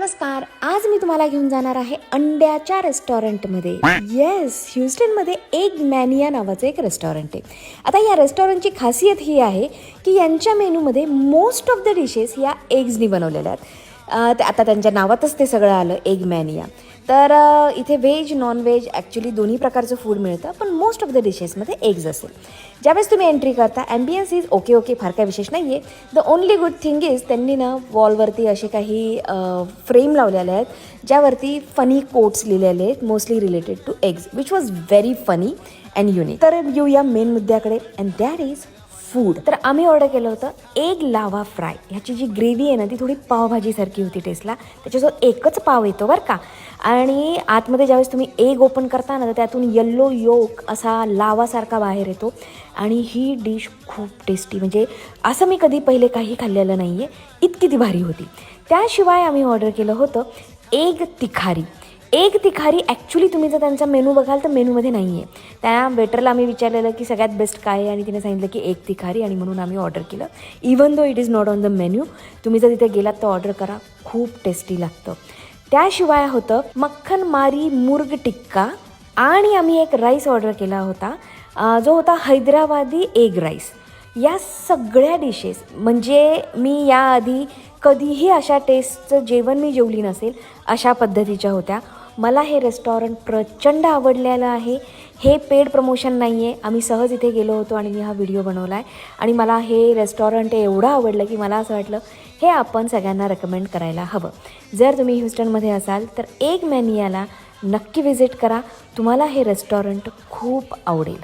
नमस्कार. आज मी तुम्हाला घेऊन जाणार आहे अंड्याच्या रेस्टॉरंटमध्ये. येस, ह्युस्टनमध्ये एग मॅनिया नावाचं एक रेस्टॉरंट आहे. आता या रेस्टॉरंटची खासियत ही आहे की यांच्या मेनूमध्ये मोस्ट ऑफ द डिशेस या एग्सनी बनवलेल्या आहेत. आता त्यांच्या नावातच ते सगळं आलं, एग मॅनिया. तर इथे व्हेज नॉन व्हेज ॲक्च्युली दोन्ही प्रकारचं फूड मिळतं, पण मोस्ट ऑफ द डिशेसमध्ये एग्ज असेल. ज्यावेळेस तुम्ही एंट्री करता ॲम्बियन्स इज ओके, फार काही विशेष नाही आहे. The only good thing is त्यांनी ना वॉलवरती असे काही फ्रेम लावलेले आहेत ज्यावरती फनी कोट्स लिहिलेले आहेत, mostly related to eggs, which was very funny and unique. तर येऊया मेन मुद्द्याकडे, अँड दॅट इज फूड. तर आम्ही ऑर्डर केलं होतं एग लावा फ्राय. ह्याची जी ग्रेव्ही आहे ना ती थोडी पावभाजीसारखी होती टेस्टला. त्याच्यासोबत एकच पाव येतो बरं का, आणि आतमध्ये ज्यावेळेस तुम्ही एग ओपन करता ना तर त्यातून येल्लो योक असा लावासारखा बाहेर येतो. आणि ही डिश खूप टेस्टी, म्हणजे असं मी कधी पहिले काही खाल्लेलं नाही आहे, इतकी ती भारी होती. त्याशिवाय आम्ही ऑर्डर केलं होतं एग तिखारी. एग तिखारी ॲक्च्युली तुम्ही जर त्यांचा मेनू बघाल तर मेनूमध्ये नाही आहे. त्या वेटरला आम्ही विचारलेलं की सगळ्यात बेस्ट काय आहे, आणि तिने सांगितलं की एग तिखारी, आणि म्हणून आम्ही ऑर्डर केलं. Even though it is not on the menu. तुम्ही जर तिथे गेलात तर ऑर्डर करा, खूप टेस्टी लागतं. त्याशिवाय होतं मक्खन मारी मुर्ग टिक्का, आणि आम्ही एक राईस ऑर्डर केला होता जो होता हैदराबादी एग राईस. या सगळ्या डिशेस म्हणजे मी याआधी कधीही अशा टेस्टचं जेवण मी जेवली नसेल अशा पद्धतीच्या होत्या. मला हे रेस्टॉरंट प्रचंड आवडलेलं आहे. हे पेड प्रमोशन नाही आहे, आम्ही सहज इथे गेलो होतो आणि मी हा व्हिडिओ बनवला आहे. आणि मला हे रेस्टॉरंट एवढं आवडलं की मला असं वाटलं हे आपण सगळ्यांना रेकमेंड करायला हवं. जर तुम्ही ह्युस्टनमध्ये असाल तर एग मॅनियाला नक्की व्हिजिट करा. तुम्हाला हे रेस्टॉरंट खूप आवडेल.